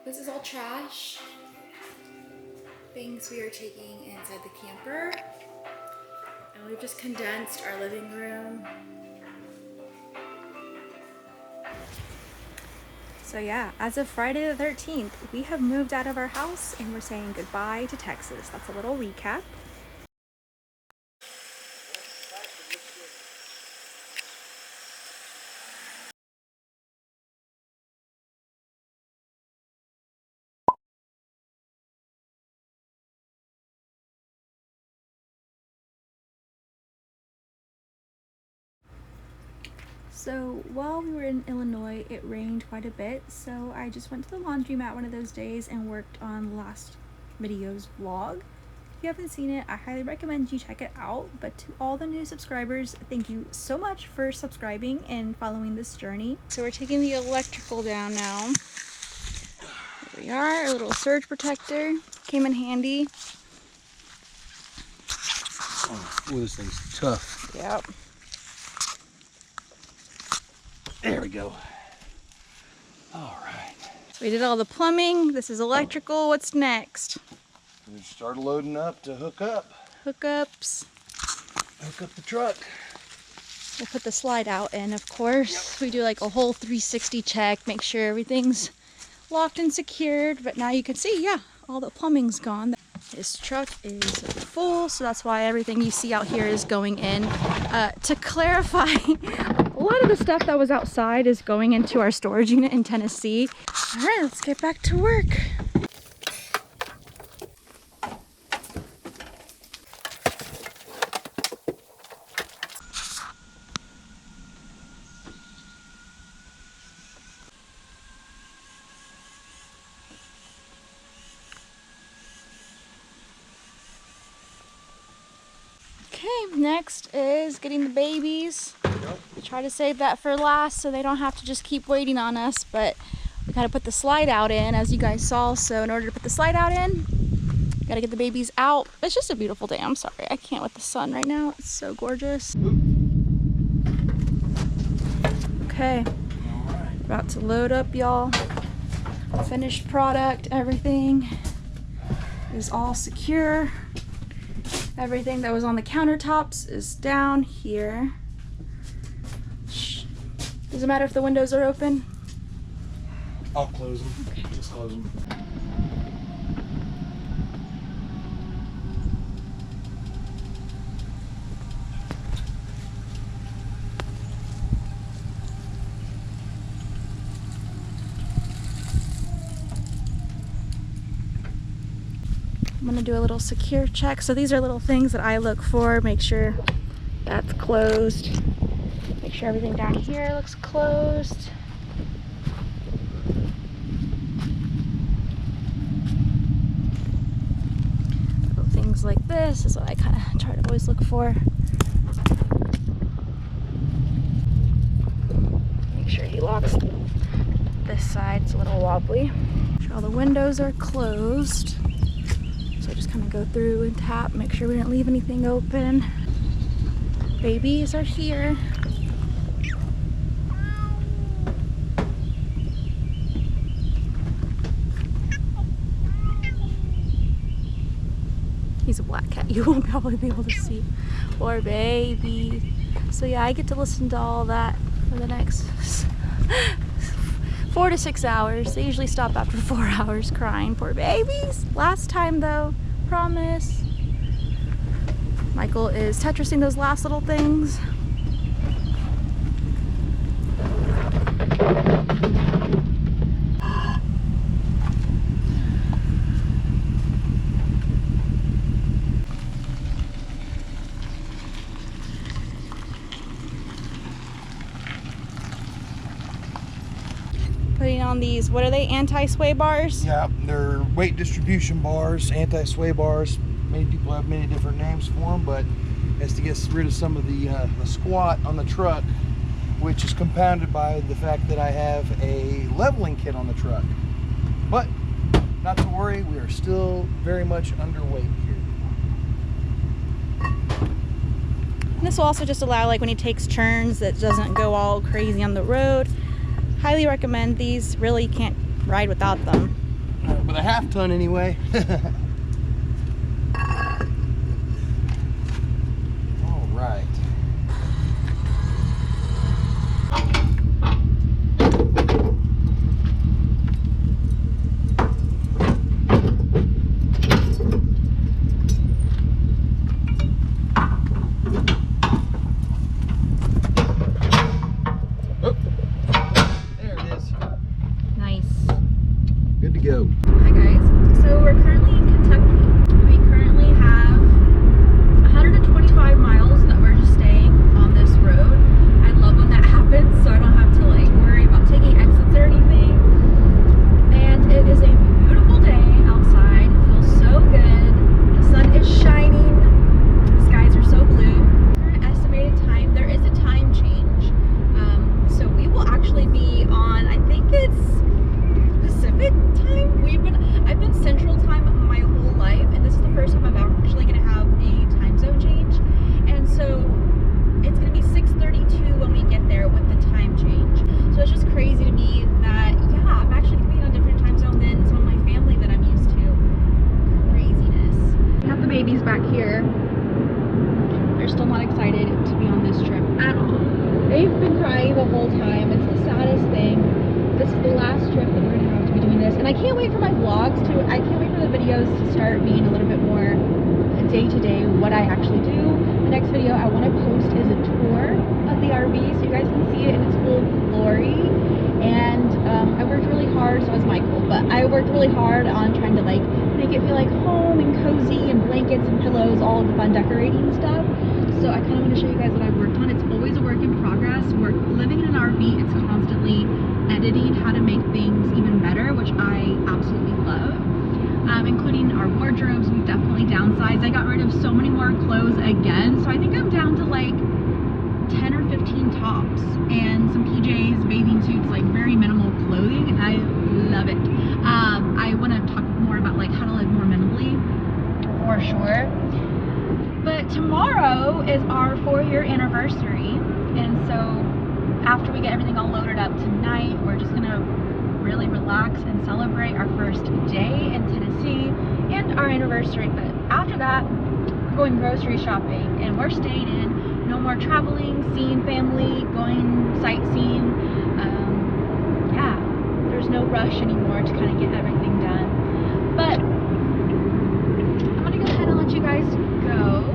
This is all trash. Things we are taking inside the camper. And we've just condensed our living room. So yeah, as of Friday the 13th, we have moved out of our house and we're saying goodbye to Texas. That's a little recap. So while we were in Illinois, it rained quite a bit, so I just went to the laundromat one of those days and worked on last video's vlog. If you haven't seen it, I highly recommend you check it out. But to all the new subscribers, thank you so much for subscribing and following this journey. So we're taking the electrical down now. Here we are, a little surge protector. Came in handy. Oh, this thing's tough. Yep. There we go. All right. So we did all the plumbing. This is electrical. What's next? We start loading up to hook up. Hookups. Hook up the truck. We'll put the slide out in, of course. Yep. We do like a whole 360 check, make sure everything's locked and secured. But now you can see, yeah, all the plumbing's gone. This truck is full, so that's why everything you see out here is going in. To clarify, a lot of the stuff that was outside is going into our storage unit in Tennessee. All right, let's get back to work. Okay, next is getting the babies. Yep. Try to save that for last so they don't have to just keep waiting on us, but we gotta put the slide out in, as you guys saw. So in order to put the slide out in, gotta get the babies out. It's just a beautiful day. I'm sorry, I can't with the sun right now. It's so gorgeous. Okay, about to load up, y'all. Finished product, everything is all secure. Everything that was on the countertops is down here. Shh. Does it matter if the windows are open? I'll close them. Okay. Just close them. I'm gonna do a little secure check. So these are little things that I look for. Make sure that's closed. Make sure everything down here looks closed. Little things like this is what I kind of try to always look for. Make sure he locks this side. It's a little wobbly. Make sure all the windows are closed. So just kind of go through and tap, make sure we didn't leave anything open. Babies are here. He's a black cat, you won't probably be able to see. Poor baby. So yeah, I get to listen to all that for the next 4 to 6 hours. They usually stop after 4 hours crying. Poor babies. Last time though, promise. Michael is Tetrising those last little things. Putting on these, what are they, anti-sway bars? Yeah, they're weight distribution bars, anti-sway bars. Many people have many different names for them, but it's to get rid of some of the squat on the truck, which is compounded by the fact that I have a leveling kit on the truck. But not to worry, we are still very much underweight here. And this will also just allow, like when he takes turns, that doesn't go all crazy on the road. Highly recommend these. Really can't ride without them. But a half ton anyway. All right. Go. Hi guys, so we're currently in Kentucky. We currently have 125 miles that we're just staying on this road. I love when that happens, so I don't have to like worry about taking exits or anything. And it is a beautiful day outside. It feels so good. The sun is shining. The skies are so blue. Current estimated time, there is a time change. So we will actually be on, I think it's Pacific time. I've been Central time my whole life, and this is the first time I'm actually going to have a time zone change. And so it's going to be 6:32 when we get there with the time change. So it's just crazy to me that yeah, I'm actually going to be in a different time zone than some of my family that I'm used to. Craziness. I have the babies back here. They're still not excited to be on this trip at all. They've been crying the whole time. It's the saddest thing. This is the last trip that we're gonna have to be doing this, and I can't wait for my vlogs I can't wait for the videos to start being a little bit more day to day what I actually do. The next video I want to post is a tour of the RV so you guys can see it in its full glory. And I worked really hard, so was Michael, but I worked really hard on trying to like make it feel like home and cozy and blankets and pillows, all of the fun decorating stuff. So I kind of want to show you guys what I've worked on. It's always a work in progress. Living in an RV, it's constantly editing how to make things even better, which I absolutely love. Including our wardrobes, we've definitely downsized. I got rid of so many more clothes again, so I think I'm down to like 10 or 15 tops and some PJs, bathing suits, like very minimal clothing, and I love it. I want to talk more about like how to live more minimally for sure. But tomorrow is our 4-year anniversary, and so after we get everything all loaded up tonight, we're just gonna really relax and celebrate our first day in Tennessee and our anniversary. But after that, we're going grocery shopping, and we're staying in. No more traveling, seeing family, going sightseeing. Yeah, there's no rush anymore to kind of get everything done. But I'm gonna go ahead and let you guys go.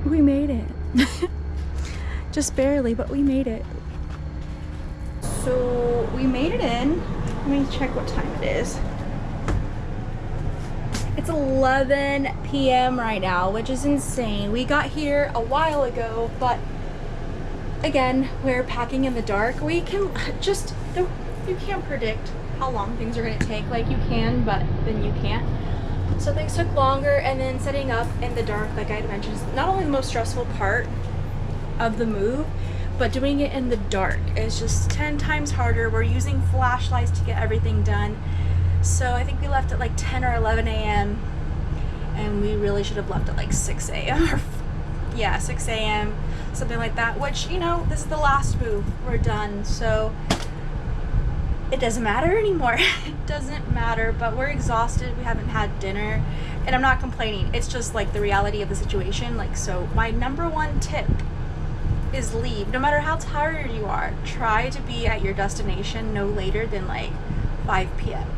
We made it. Just barely, but we made it. So we made it in. Let me check what time it is. It's 11 p.m. right now, which is insane. We got here a while ago, but again, we're packing in the dark. We can just, you can't predict how long things are going to take. Like you can, but then you can't. So things took longer, and then setting up in the dark, like I had mentioned, is not only the most stressful part of the move, but doing it in the dark is just 10 times harder. We're using flashlights to get everything done. So I think we left at like 10 or 11 a.m. and we really should have left at like 6 a.m. or yeah, 6 a.m. something like that, which, you know, this is the last move. We're done. So it doesn't matter anymore. It doesn't matter, but we're exhausted. We haven't had dinner, and I'm not complaining. It's just like the reality of the situation. Like, so my number one tip is leave. No matter how tired you are, try to be at your destination no later than like 5 p.m.,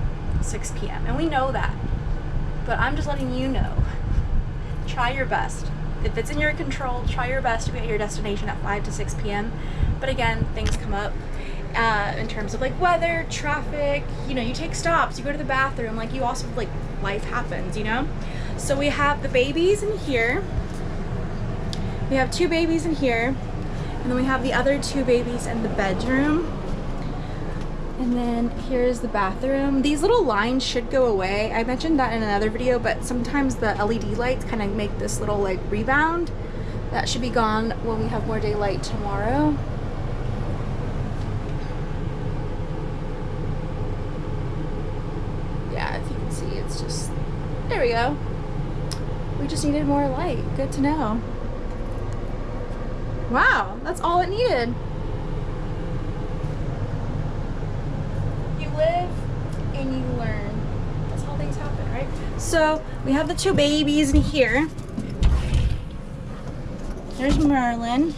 6 p.m. And we know that, but I'm just letting you know. Try your best. If it's in your control, try your best to be at your destination at 5 to 6 p.m. But again, things come up in terms of like weather, traffic, you know, you take stops, you go to the bathroom, like you also, like, life happens, you know? So we have the babies in here. We have 2 babies in here. And then we have the other 2 babies in the bedroom. And then here's the bathroom. These little lines should go away. I mentioned that in another video, but sometimes the LED lights kind of make this little like rebound. That should be gone when we have more daylight tomorrow. Yeah, if you can see, it's just, there we go. We just needed more light. Good to know. Wow, that's all it needed. You live and you learn. That's how things happen, right? So we have the 2 babies in here. There's Merlin.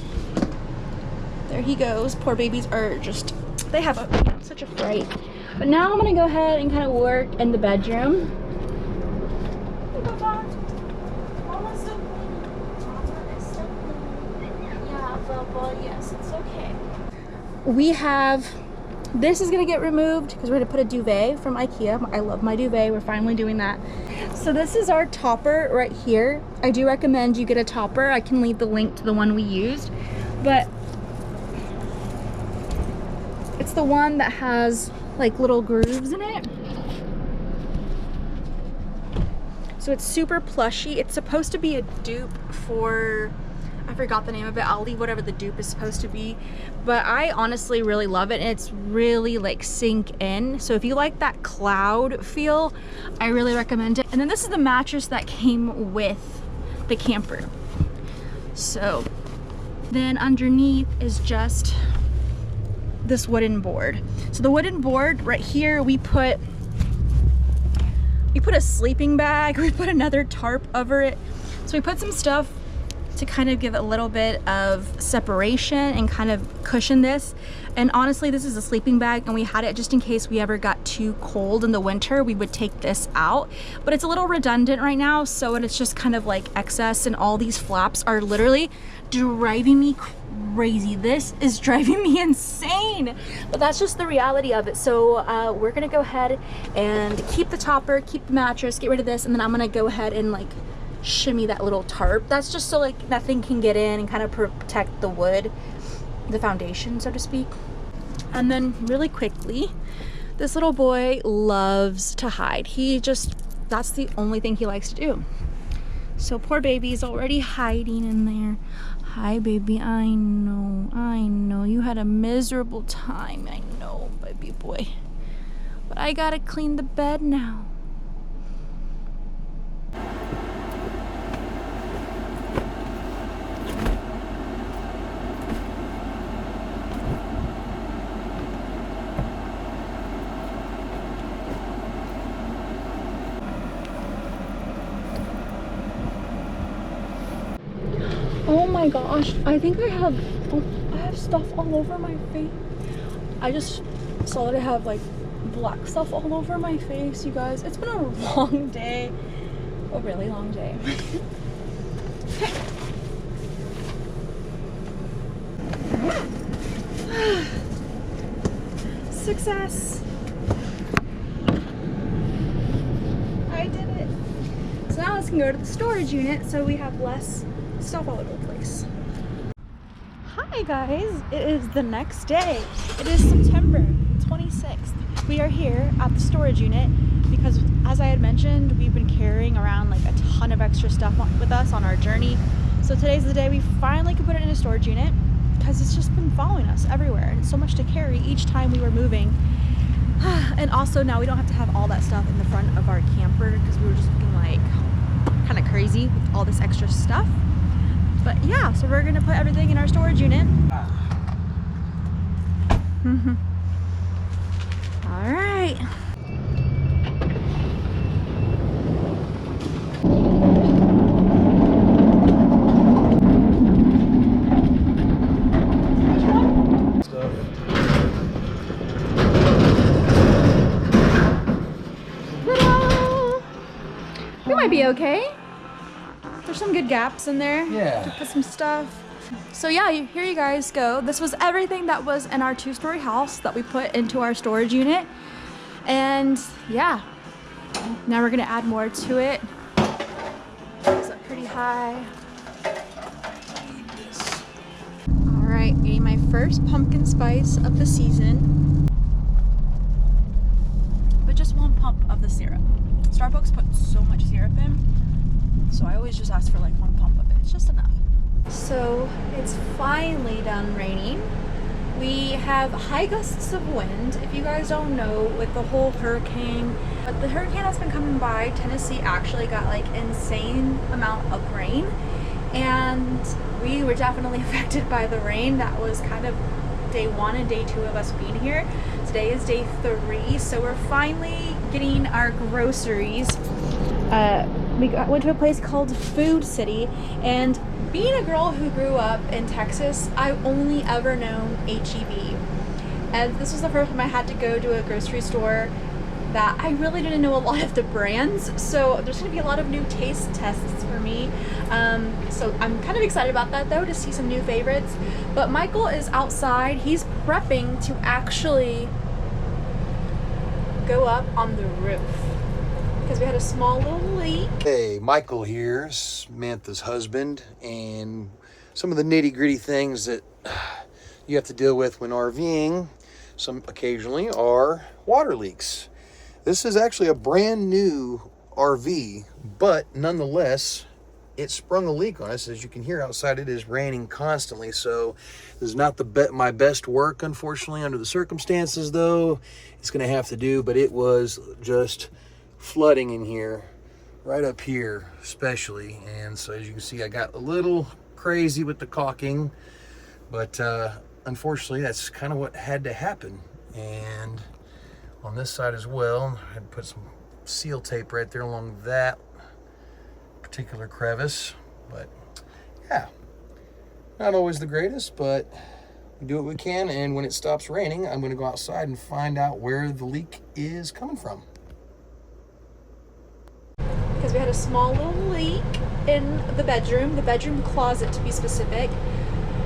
There he goes. Poor babies are just, they have a, you know, such a fright. But now I'm gonna go ahead and kind of work in the bedroom. Yes, it's okay. We have, this is gonna get removed because we're gonna put a duvet from IKEA. I love my duvet. We're finally doing that. So this is our topper right here. I do recommend you get a topper. I can leave the link to the one we used, but it's the one that has like little grooves in it. So it's super plushy. It's supposed to be a dupe for, I forgot the name of it. I'll leave whatever the dupe is supposed to be, but I honestly really love it, and it's really like sink in. So if you like that cloud feel, I really recommend it. And then this is the mattress that came with the camper. So then underneath is just this wooden board. So the wooden board right here, we put a sleeping bag, we put another tarp over it. So we put some stuff to kind of give it a little bit of separation and kind of cushion this. And honestly, this is a sleeping bag, and we had it just in case we ever got too cold in the winter, we would take this out. But it's a little redundant right now, so it's just kind of like excess, and all these flaps are literally driving me crazy. This is driving me insane, but that's just the reality of it. So we're gonna go ahead and keep the topper, keep the mattress, get rid of this, and then I'm gonna go ahead and like shimmy that little tarp. That's just so like nothing can get in and kind of protect the wood, the foundation, so to speak. And then really quickly, this little boy loves to hide. That's the only thing he likes to do. So poor baby's already hiding in there. Hi baby, I know you had a miserable time. I know, baby boy, but I gotta clean the bed now. Oh my gosh, I think I have stuff all over my face. I just saw that I have like black stuff all over my face, you guys. It's been a long day, a really long day. Success. I did it. So now let's go to the storage unit so we have less stuff all over the place. Hi guys, it is the next day. It is September 26th. We are here at the storage unit because, as I had mentioned, we've been carrying around like a ton of extra stuff with us on our journey. So today's the day we finally could put it in a storage unit because it's just been following us everywhere and it's so much to carry each time we were moving. And also now we don't have to have all that stuff in the front of our camper because we were just looking like kind of crazy with all this extra stuff. But yeah, so we're gonna put everything in our storage unit. All right. We might be okay. There's some good gaps in there. Yeah. To put some stuff. So yeah, here you guys go. This was everything that was in our 2-story house that we put into our storage unit. And yeah, now we're gonna add more to it. It's up pretty high. All right, getting my first pumpkin spice of the season. But just 1 pump of the syrup. Starbucks put so much syrup in, so I always just ask for like 1 pump of it. It's just enough. So it's finally done raining. We have high gusts of wind. If you guys don't know, with the whole hurricane, but the hurricane that's been coming by, Tennessee actually got like insane amount of rain, and we were definitely affected by the rain. That was kind of day 1 and day 2 of us being here. Today is day 3, so we're finally getting our groceries. We went to a place called Food City, and being a girl who grew up in Texas, I've only ever known HEB. And this was the first time I had to go to a grocery store that I really didn't know a lot of the brands. So there's gonna be a lot of new taste tests for me. So I'm kind of excited about that though, to see some new favorites. But Michael is outside. He's prepping to actually go up on the roof because we had a small little leak. Hey, Michael here, Samantha's husband, and some of the nitty-gritty things that you have to deal with when RVing, some occasionally, are water leaks. This is actually a brand new RV, but nonetheless, it sprung a leak on us. As you can hear outside, it is raining constantly, so this is not my best work, unfortunately, under the circumstances, though. It's gonna have to do, but it was just flooding in here, right up here especially. And so as you can see, I got a little crazy with the caulking, but unfortunately that's kind of what had to happen. And on this side as well, I had to put some seal tape right there along that particular crevice. But yeah, not always the greatest, but we do what we can. And when it stops raining, I'm going to go outside and find out where the leak is coming from. Because we had a small little leak in the bedroom closet to be specific,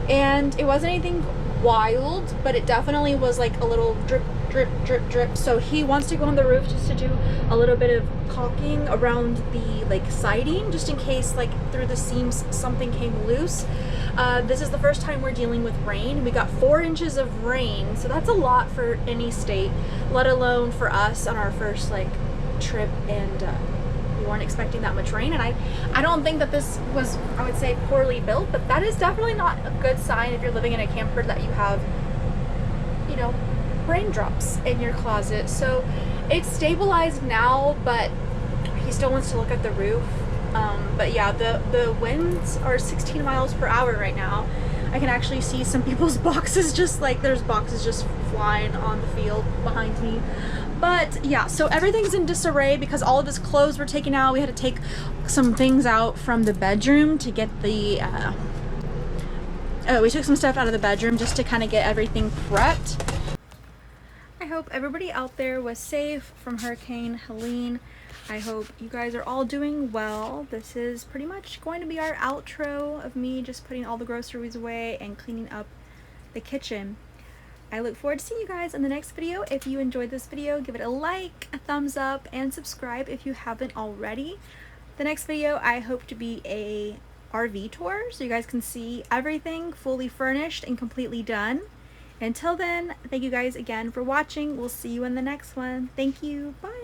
and it wasn't anything wild, but it definitely was like a little drip drip drip drip. So he wants to go on the roof just to do a little bit of caulking around the like siding, just in case like through the seams something came loose. This is the first time we're dealing with rain. We got 4 inches of rain, so that's a lot for any state, let alone for us on our first like trip. And we weren't expecting that much rain, and I don't think that this was, I would say, poorly built, but that is definitely not a good sign if you're living in a camper that you have, you know, raindrops in your closet. So it's stabilized now, but he still wants to look at the roof. But yeah, the winds are 16 miles per hour right now. I can actually see some people's boxes, just like there's boxes just flying on the field behind me. But yeah, so everything's in disarray because all of his clothes were taken out. We had to take some things out from the bedroom to get the, we took some stuff out of the bedroom just to kind of get everything prepped. I hope everybody out there was safe from Hurricane Helene. I hope you guys are all doing well. This is pretty much going to be our outro of me just putting all the groceries away and cleaning up the kitchen. I look forward to seeing you guys in the next video. If you enjoyed this video, give it a like, a thumbs up, and subscribe if you haven't already. The next video I hope to be a RV tour so you guys can see everything fully furnished and completely done. Until then, thank you guys again for watching. We'll see you in the next one. Thank you. Bye.